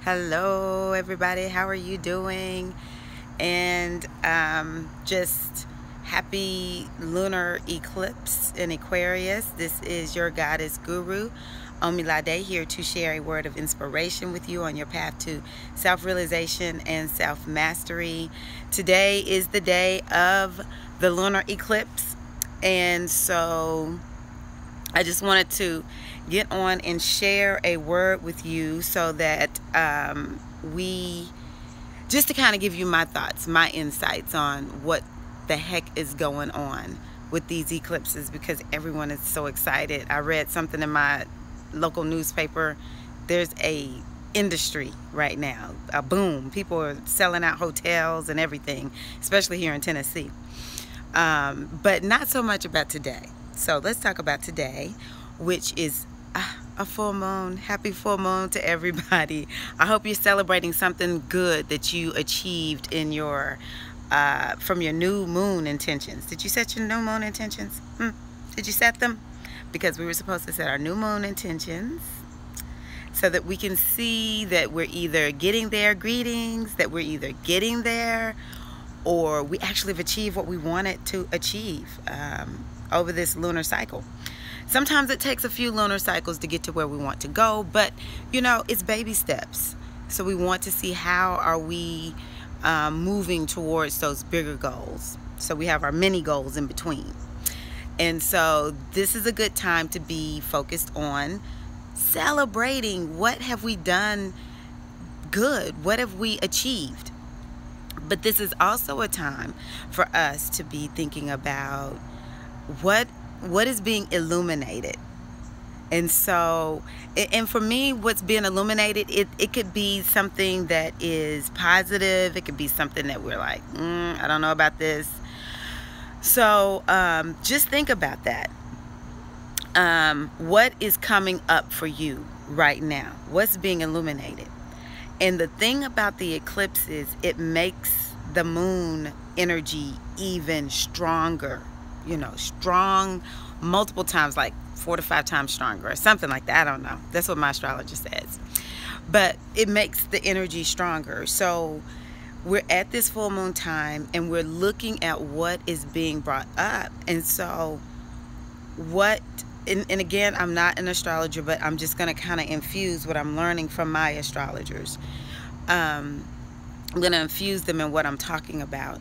Hello everybody, how are you doing? And just happy lunar eclipse in Aquarius. This is your goddess guru Omilade, here to share a word of inspiration with you on your path to self-realization and self-mastery. Today is the day of the lunar eclipse, and so I just wanted to get on and share a word with you so that just to kind of give you my thoughts, my insights on what the heck is going on with these eclipses, because everyone is so excited. I read something in my local newspaper. There's a industry right now, a boom. People are selling out hotels and everything, especially here in Tennessee. But not so much about today. So let's talk about today, which is a full moon. Happy full moon to everybody. I hope you're celebrating something good that you achieved in your from your new moon intentions. Did you set your new moon intentions? Did you set them? Because we were supposed to set our new moon intentions so that we can see that we're either getting there, greetings, that we're either getting there, or we actually have achieved what we wanted to achieve over this lunar cycle. Sometimes it takes a few lunar cycles to get to where we want to go, but you know, it's baby steps. So we want to see how are we moving towards those bigger goals. So we have our mini goals in between. And so this is a good time to be focused on celebrating what have we done good, what have we achieved. But this is also a time for us to be thinking about what is being illuminated. And so, and for me, what's being illuminated, it could be something that is positive. It could be something that we're like, I don't know about this. So just think about that. What is coming up for you right now? What's being illuminated? And the thing about the eclipse is it makes the moon energy even stronger, you know, strong multiple times, like 4 to 5 times stronger or something like that. I don't know. That's what my astrologer says. But it makes the energy stronger. So we're at this full moon time and we're looking at what is being brought up. And so and again, I'm not an astrologer, but I'm just going to kind of infuse what I'm learning from my astrologers. I'm going to infuse them in what I'm talking about.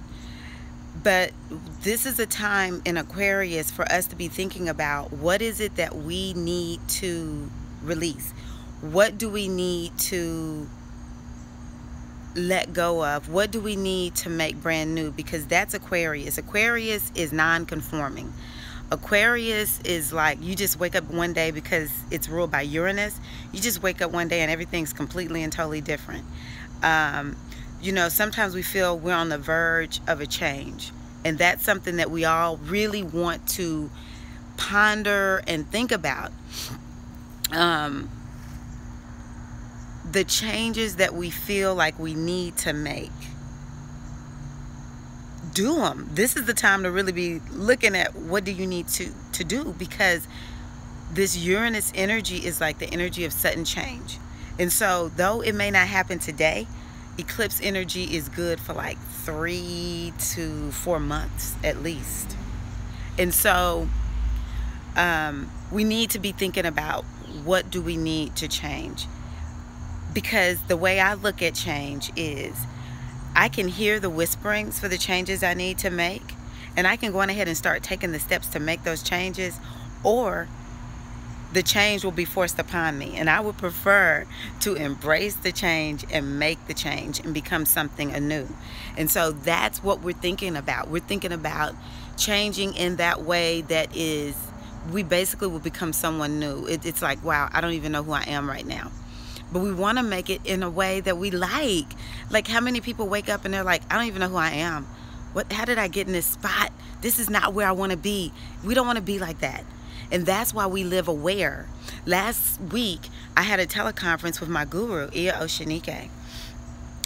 But this is a time in Aquarius for us to be thinking about what is it that we need to release? What do we need to let go of? What do we need to make brand new? Because that's Aquarius. Aquarius is non-conforming. Aquarius is like, you just wake up one day, because it's ruled by Uranus. You just wake up one day and everything's completely and totally different. You know, sometimes we feel we're on the verge of a change. And that's something that we all really want to ponder and think about. The changes that we feel like we need to make. Do them. This is the time to really be looking at what do you need to do, because this Uranus energy is like the energy of sudden change. And so though it may not happen today, eclipse energy is good for like 3 to 4 months at least. And so we need to be thinking about what do we need to change. Because the way I look at change is I can hear the whisperings for the changes I need to make, and I can go on ahead and start taking the steps to make those changes, or the change will be forced upon me. And I would prefer to embrace the change and make the change and become something anew. And so that's what we're thinking about. We're thinking about changing in that way that is, we basically will become someone new. It's like, wow, I don't even know who I am right now. But we want to make it in a way that we like. Like, how many people wake up and they're like, I don't even know who I am. How did I get in this spot? This is not where I want to be. We don't want to be like that. And that's why we live aware. Last week, I had a teleconference with my guru, Iya Oshinike.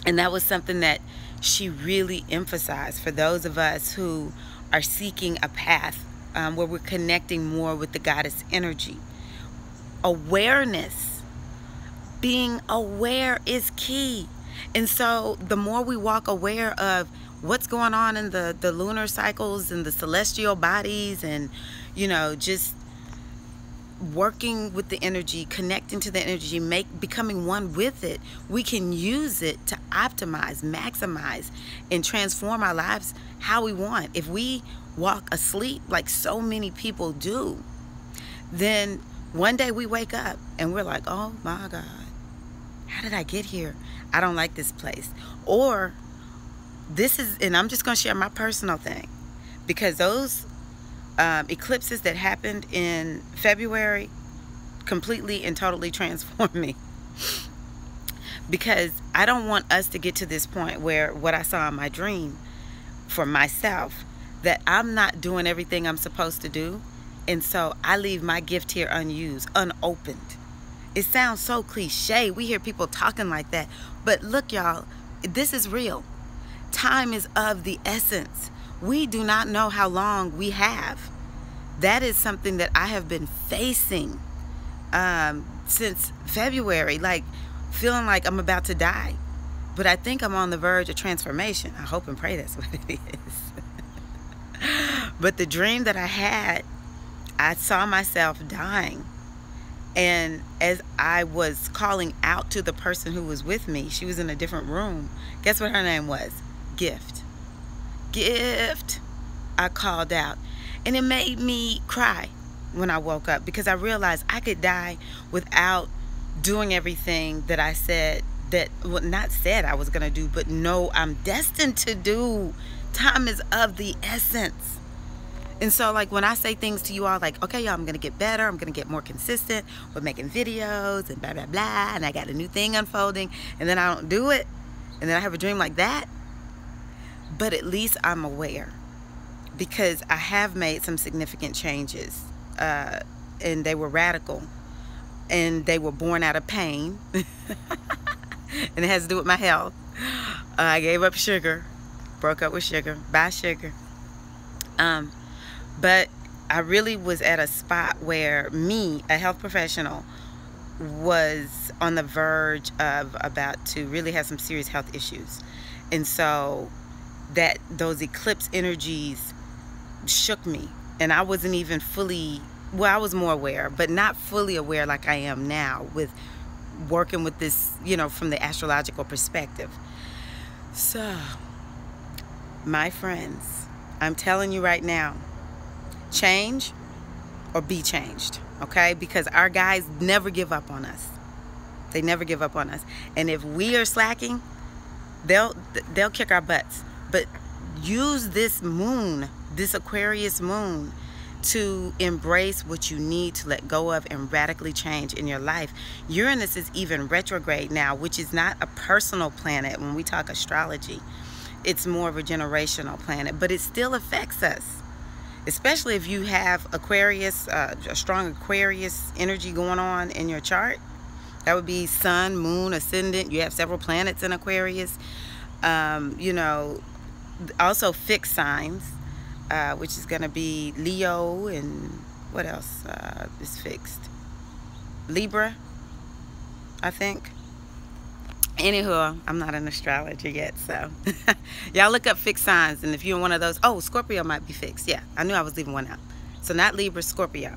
And that was something that she really emphasized for those of us who are seeking a path where we're connecting more with the goddess energy. Awareness being aware is key. And so the more we walk aware of what's going on in the lunar cycles and the celestial bodies, and just working with the energy, connecting to the energy, becoming one with it, we can use it to optimize, maximize, and transform our lives how we want. If we walk asleep like so many people do, then one day we wake up and we're like, oh my God, how did I get here? I don't like this place. Or and I'm just going to share my personal thing, because those eclipses that happened in February completely and totally transformed me. Because I don't want us to get to this point where what I saw in my dream for myself, that I'm not doing everything I'm supposed to do, and so I leave my gift here unused, unopened. It sounds so cliche. We hear people talking like that, but look, y'all, this is real. Time is of the essence. We do not know how long we have. That is something that I have been facing since February, like feeling like I'm about to die. But I think I'm on the verge of transformation. I hope and pray that's what it is. But the dream that I had, I saw myself dying. And as I was calling out to the person who was with me, she was in a different room. Guess what her name was? Gift. Gift. I called out. And it made me cry when I woke up, because I realized I could die without doing everything that I said not said I was going to do, but no, I'm destined to do. Time is of the essence. And so, like, when I say things to you all, like, okay, y'all, I'm going to get better. I'm going to get more consistent with making videos and blah, blah, blah. And I got a new thing unfolding. And then I don't do it. And then I have a dream like that. But at least I'm aware, because I have made some significant changes. And they were radical. And they were born out of pain. And it has to do with my health. I gave up sugar. Broke up with sugar. Bye, sugar. But I really was at a spot where me, a health professional, was on the verge of about to really have some serious health issues. And so those eclipse energies shook me. And I wasn't even fully, well, I was more aware, but not fully aware like I am now with working with this, from the astrological perspective. So, my friends, I'm telling you right now, change or be changed, okay? Because our guys never give up on us. They never give up on us. And if we are slacking, they'll kick our butts. But use this moon, this Aquarius moon, to embrace what you need to let go of and radically change in your life. Uranus is even retrograde now, which is not a personal planet when we talk astrology. It's more of a generational planet, but it still affects us. Especially if you have Aquarius, a strong Aquarius energy going on in your chart. That would be sun, moon, ascendant. You have several planets in Aquarius. Also fixed signs, which is going to be Leo, and what else is fixed? Libra, I think. Anywho, I'm not an astrologer yet, so y'all look up fixed signs, and if you're one of those, oh, Scorpio might be fixed. Yeah, I knew I was leaving one out. So not Libra, Scorpio.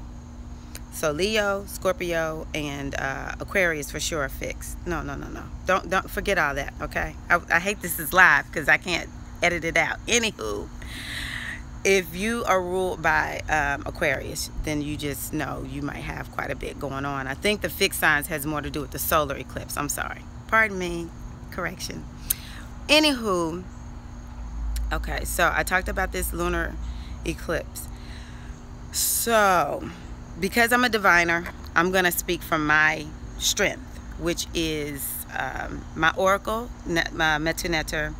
So Leo, Scorpio, and Aquarius for sure are fixed. No. Don't forget all that, okay? I hate this is live because I can't edit it out. Anywho, if you are ruled by Aquarius, then you just know you might have quite a bit going on. I think the fixed signs has more to do with the solar eclipse. I'm sorry. Pardon me. Correction. Anywho, okay, so I talked about this lunar eclipse. So, because I'm a diviner, I'm going to speak from my strength, which is my oracle, my Metuneter,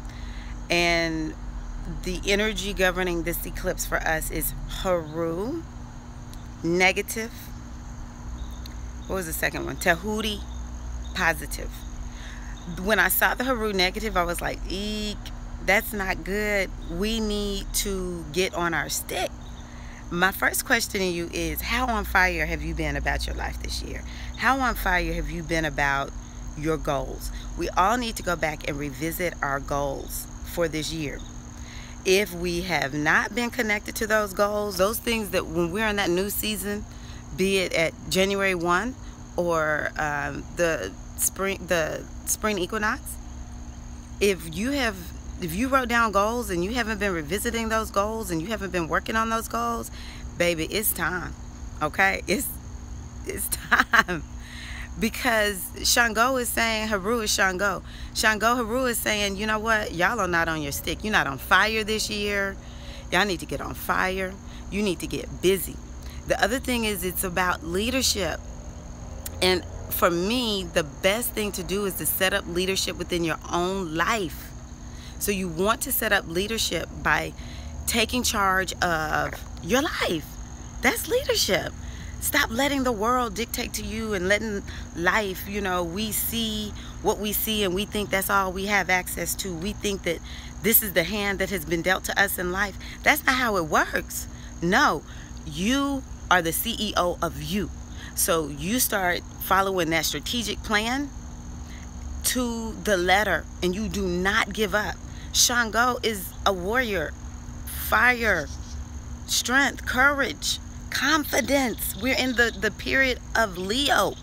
and the energy governing this eclipse for us is Haru, negative. What was the second one? Tahuti, positive. When I saw the Haru negative, I was like, eek, that's not good. We need to get on our stick. My first question to you is, how on fire have you been about your life this year? How on fire have you been about your goals. We all need to go back and revisit our goals for this year. If we have not been connected to those goals, those things that when we're in that new season, be it at January 1 or the spring equinox, if you wrote down goals and you haven't been revisiting those goals and you haven't been working on those goals, baby, it's time. Okay, it's time. Because Shango is saying, Haru is Shango. Haru is saying, you know what? Y'all are not on your stick. You're not on fire this year. Y'all need to get on fire. You need to get busy. The other thing is it's about leadership. And for me, the best thing to do is to set up leadership within your own life. So you want to set up leadership by taking charge of your life. That's leadership. Stop letting the world dictate to you and letting life, we see what we see and we think that's all we have access to. We think that this is the hand that has been dealt to us in life. That's not how it works. No, you are the CEO of you. So you start following that strategic plan to the letter and you do not give up. Shango is a warrior. Fire, strength, courage, confidence. We're in the period of Leo.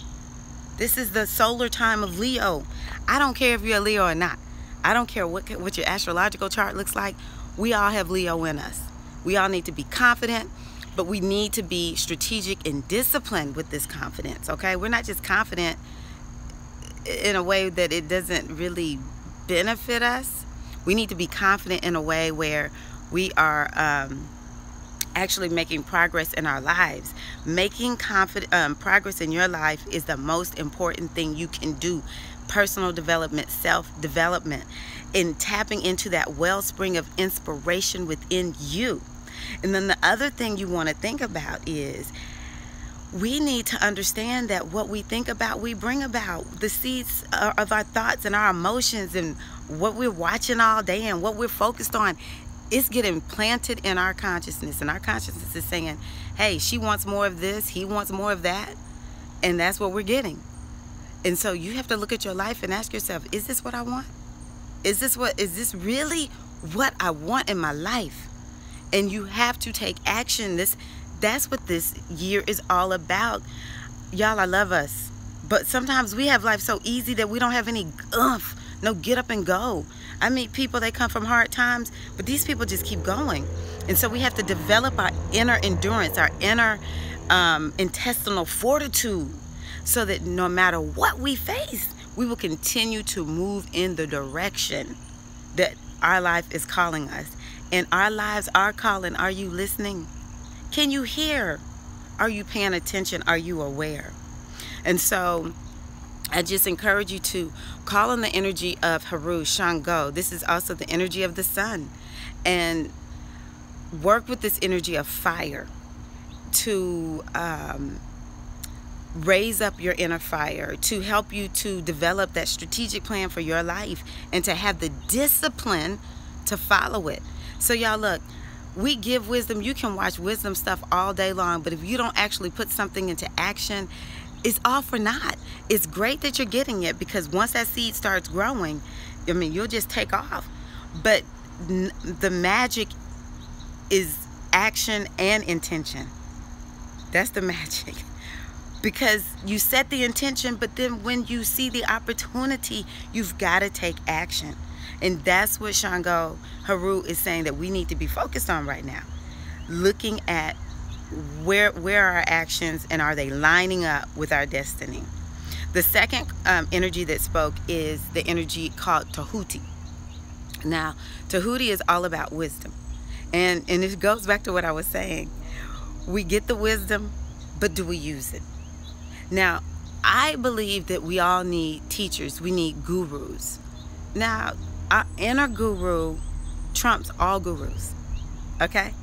This is the solar time of Leo. I don't care if you're a Leo or not. I don't care what your astrological chart looks like. We all have Leo in us. We all need to be confident, but we need to be strategic and disciplined with this confidence, okay? We're not just confident in a way that it doesn't really benefit us. We need to be confident in a way where we are actually making progress in our lives. Making progress in your life is the most important thing you can do. Personal development, self-development, and tapping into that wellspring of inspiration within you. And then the other thing you want to think about is we need to understand that what we think about, we bring about. The seeds of our thoughts and our emotions and what we're watching all day and what we're focused on, it's getting planted in our consciousness. And our consciousness is saying, hey, she wants more of this, he wants more of that. And that's what we're getting. And so you have to look at your life and ask yourself, is this what I want? Is this really what I want in my life? And you have to take action. That's what this year is all about. Y'all, I love us. But sometimes we have life so easy that we don't have any oomph, no get up and go. I meet people, they come from hard times, but these people just keep going. And so we have to develop our inner endurance, our inner intestinal fortitude, so that no matter what we face, we will continue to move in the direction that our life is calling us. And our lives are calling. Are you listening? Can you hear? Are you paying attention? Are you aware? And so I just encourage you to call on the energy of Haru, Shango. This is also the energy of the sun. And work with this energy of fire to raise up your inner fire, to help you to develop that strategic plan for your life and to have the discipline to follow it. So y'all, look, we give wisdom. You can watch wisdom stuff all day long, but if you don't actually put something into action, it's all for naught. It's great that you're getting it, because once that seed starts growing, I mean, you'll just take off. But the magic is action and intention. That's the magic. Because you set the intention, but then when you see the opportunity, you've got to take action. And that's what Shango Haru is saying that we need to be focused on right now. Looking at where are our actions and are they lining up with our destiny. The second energy that spoke is the energy called Tahuti. Now, Tahuti is all about wisdom. And it goes back to what I was saying. We get the wisdom, but do we use it? Now, I believe that we all need teachers. We need gurus. Now, our inner guru trumps all gurus, okay?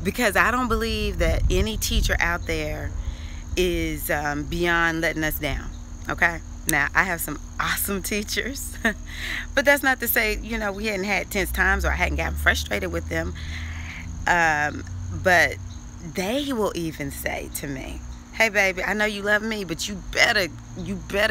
Because I don't believe that any teacher out there is beyond letting us down, okay? Now, I have some awesome teachers, but that's not to say, we hadn't had tense times or I hadn't gotten frustrated with them. But they will even say to me, Hey baby, I know you love me, but you better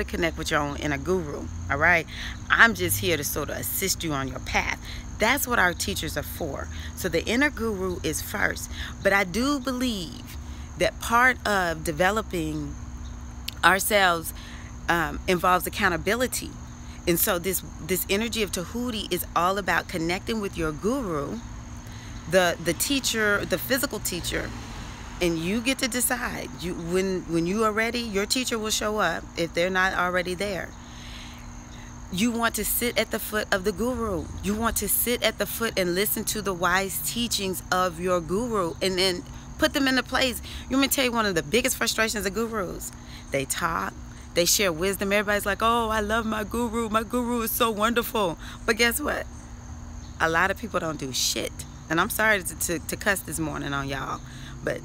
connect with your own inner guru. All right, I'm just here to sort of assist you on your path. That's what our teachers are for. So the inner guru is first, but I do believe that part of developing ourselves involves accountability. And so this energy of Tahuti is all about connecting with your guru, the teacher, the physical teacher, and you get to decide. When you are ready, your teacher will show up if they're not already there. You want to sit at the foot of the guru. You want to sit at the foot and listen to the wise teachings of your guru, and then put them into place. You want me to tell you one of the biggest frustrations of gurus? They talk, they share wisdom. Everybody's like, oh, I love my guru. My guru is so wonderful. But guess what? A lot of people don't do shit. And I'm sorry to cuss this morning on y'all, but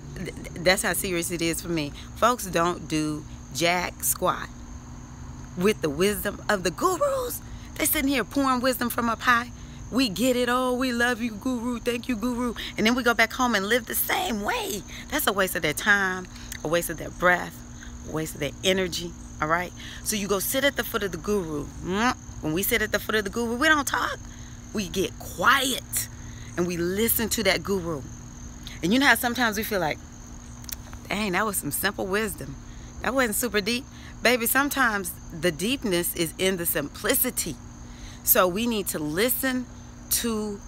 that's how serious it is for me. Folks don't do jack squat with the wisdom of the gurus. They sitting here pouring wisdom from up high. We get it. Oh, we love you, guru. Thank you, guru. And then we go back home and live the same way. That's a waste of their time, a waste of their breath, a waste of their energy. All right? So you go sit at the foot of the guru. When we sit at the foot of the guru, we don't talk. We get quiet and we listen to that guru. And you know how sometimes we feel like, dang, that was some simple wisdom. That wasn't super deep. Baby, sometimes the deepness is in the simplicity. So we need to listen to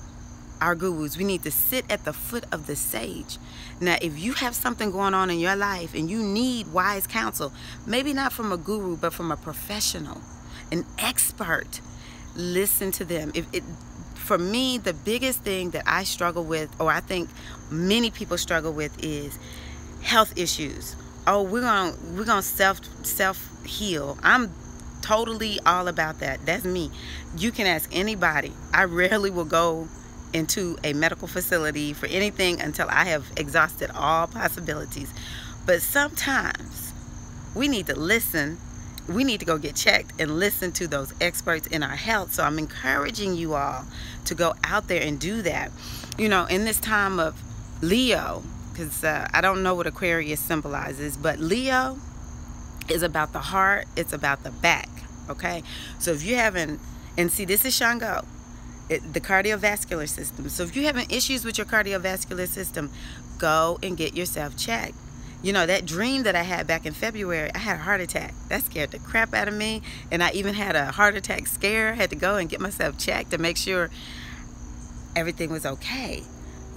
our gurus. We need to sit at the foot of the sage. Now, if you have something going on in your life and you need wise counsel, maybe not from a guru, but from a professional, an expert, listen to them. For me, the biggest thing that I struggle with, or I think many people struggle with, is health issues. Oh, we're gonna self heal. I'm totally all about that. That's me. You can ask anybody. I rarely will go into a medical facility for anything until I have exhausted all possibilities. But sometimes we need to listen. We need to go get checked and listen to those experts in our health. So I'm encouraging you all to go out there and do that. You know, in this time of Leo, because I don't know what Aquarius symbolizes, but Leo is about the heart. It's about the back. Okay? So if you haven't, and see, this is Shango, the cardiovascular system. So if you're having issues with your cardiovascular system, go and get yourself checked. You know, that dream that I had back in February, I had a heart attack. That scared the crap out of me. And I even had a heart attack scare. I had to go and get myself checked to make sure everything was okay.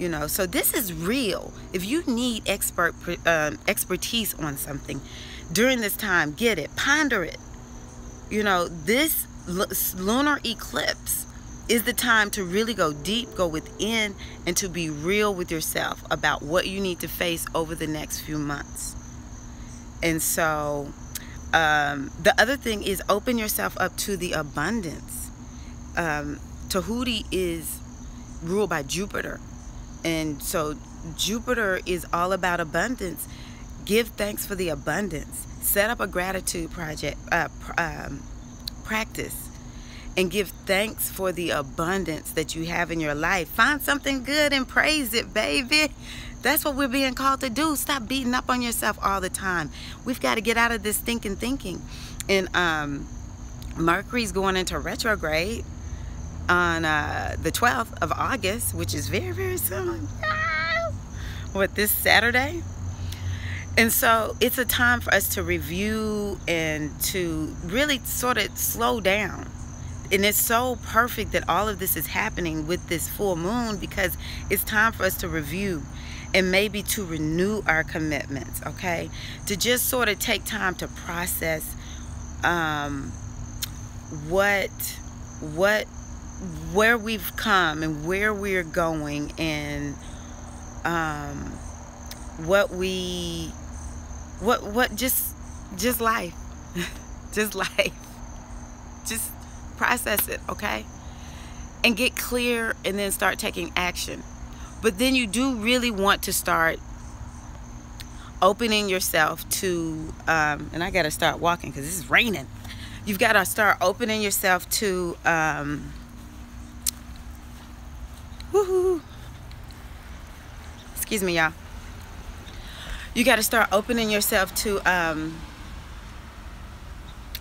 You know, so this is real. If you need expertise on something during this time, get it, ponder it. You know, this lunar eclipse is the time to really go deep, go within, and to be real with yourself about what you need to face over the next few months. And so the other thing is open yourself up to the abundance. Tahuti is ruled by Jupiter. And so Jupiter is all about abundance. Give thanks for the abundance. Set up a gratitude practice. And give thanks for the abundance that you have in your life. Find something good and praise it, baby. That's what we're being called to do. Stop beating up on yourself all the time. We've got to get out of this thinking. And Mercury's going into retrograde on the 12th of August, which is very, very soon. What, this Saturday? And so it's a time for us to review and to really sort of slow down. And it's so perfect that all of this is happening with this full moon, because it's time for us to review and maybe to renew our commitments, okay? To just sort of take time to process where we've come and where we're going, and just life. Just life. Just process it, okay? And get clear, and then start taking action. But then you do really want to start opening yourself to and I gotta start walking because this is raining. You've got to start opening yourself to excuse me, y'all. You got to start opening yourself to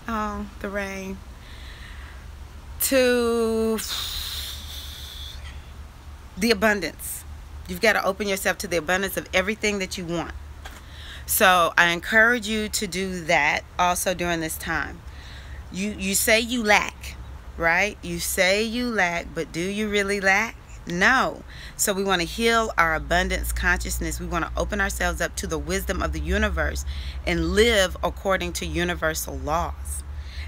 oh, the rain, to the abundance. You've got to open yourself to the abundance of everything that you want. So I encourage you to do that also during this time. You say you lack, right? You say you lack, but do you really lack? No. So we want to heal our abundance consciousness. We want to open ourselves up to the wisdom of the universe and live according to universal laws.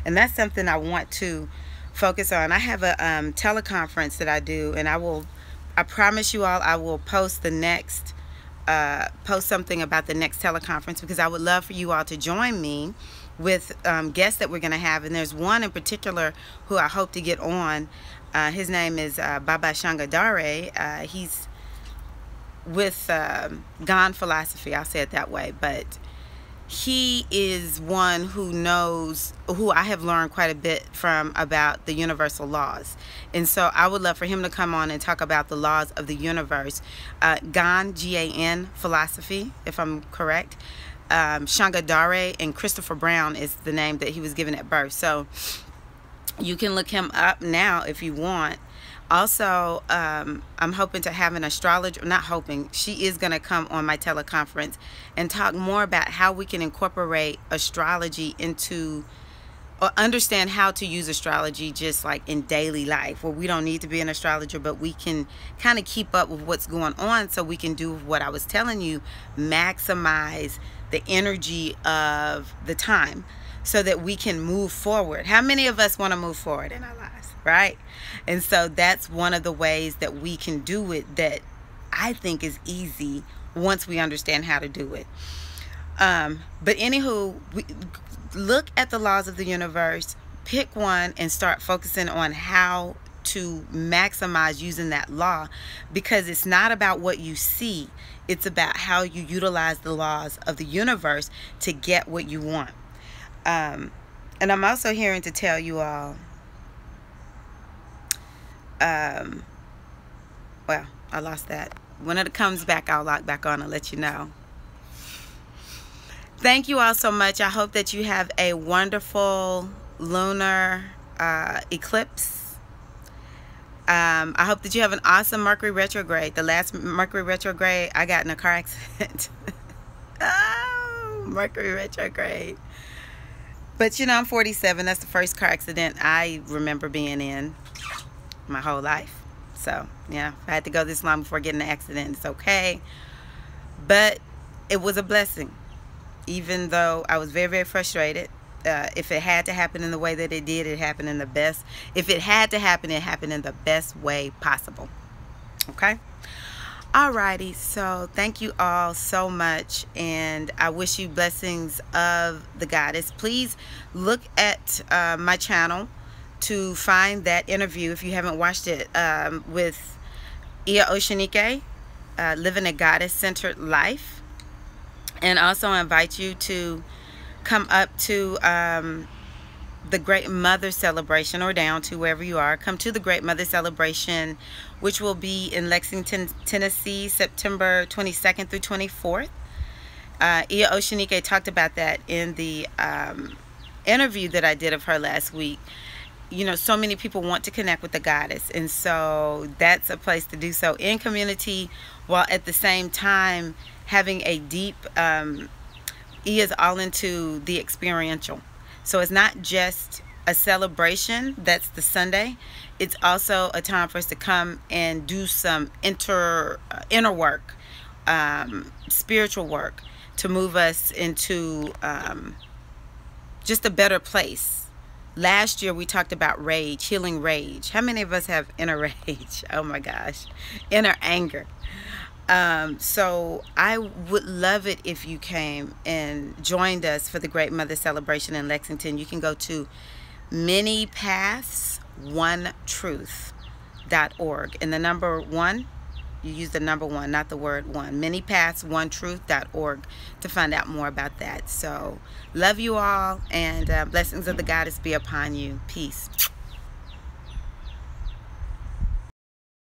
And that's something I want to focus on. I have a teleconference that I do, and I promise you all I will post the next post something about the next teleconference, because I would love for you all to join me with guests that we're going to have. And there's one in particular who I hope to get on. His name is Baba Shangadare. He's with Gone Philosophy, I'll say it that way. But he is one who knows, who I have learned quite a bit from about the universal laws. And so I would love for him to come on and talk about the laws of the universe. Gone, G-A-N, Philosophy, if I'm correct. Shangadare, and Christopher Brown is the name that he was given at birth. So you can look him up now if you want. Also, I'm hoping to have an astrologer, not hoping, she is going to come on my teleconference and talk more about how we can incorporate astrology into, or understand how to use astrology just like in daily life, where we don't need to be an astrologer, but we can kind of keep up with what's going on, so we can do what I was telling you, maximize the energy of the time so that we can move forward. How many of us want to move forward in our lives, right? And so that's one of the ways that we can do it, that I think is easy once we understand how to do it. But anywho, look at the laws of the universe, pick one and start focusing on how to maximize using that law, because it's not about what you see, it's about how you utilize the laws of the universe to get what you want. And I'm also hearing to tell you all, well, I lost that. When it comes back, I'll lock back on and let you know. Thank you all so much. I hope that you have a wonderful lunar eclipse. I hope that you have an awesome Mercury retrograde. The last Mercury retrograde, I got in a car accident. Oh, Mercury retrograde. But you know, I'm 47. That's the first car accident I remember being in my whole life. So yeah, if I had to go this long before getting an accident, it's okay. But it was a blessing, even though I was very, very frustrated. If it had to happen in the way that it did, it happened in the best. If it had to happen, it happened in the best way possible. Okay. Alrighty, so thank you all so much, and I wish you blessings of the goddess. Please look at my channel to find that interview, if you haven't watched it, with Iya Oshinike, Living a Goddess-Centered Life. And also I invite you to come up to the Great Mother Celebration, or down to wherever you are. Come to the Great Mother Celebration, which will be in Lexington, Tennessee, September 22nd through 24th. Iya Oshinike talked about that in the interview that I did of her last week. You know, so many people want to connect with the goddess, and so that's a place to do so in community, while at the same time having a deep Iya's all into the experiential. So it's not just a celebration, that's the Sunday. It's also a time for us to come and do some inner work, spiritual work, to move us into just a better place. Last year we talked about rage, healing rage. How many of us have inner rage? Oh my gosh, inner anger. So I would love it if you came and joined us for the Great Mother Celebration in Lexington. You can go to manypathsonetruth.org, and the number 1, you use the number 1, not the word 1. manypathsonetruth.org to find out more about that. So love you all, and blessings of the goddess be upon you. Peace.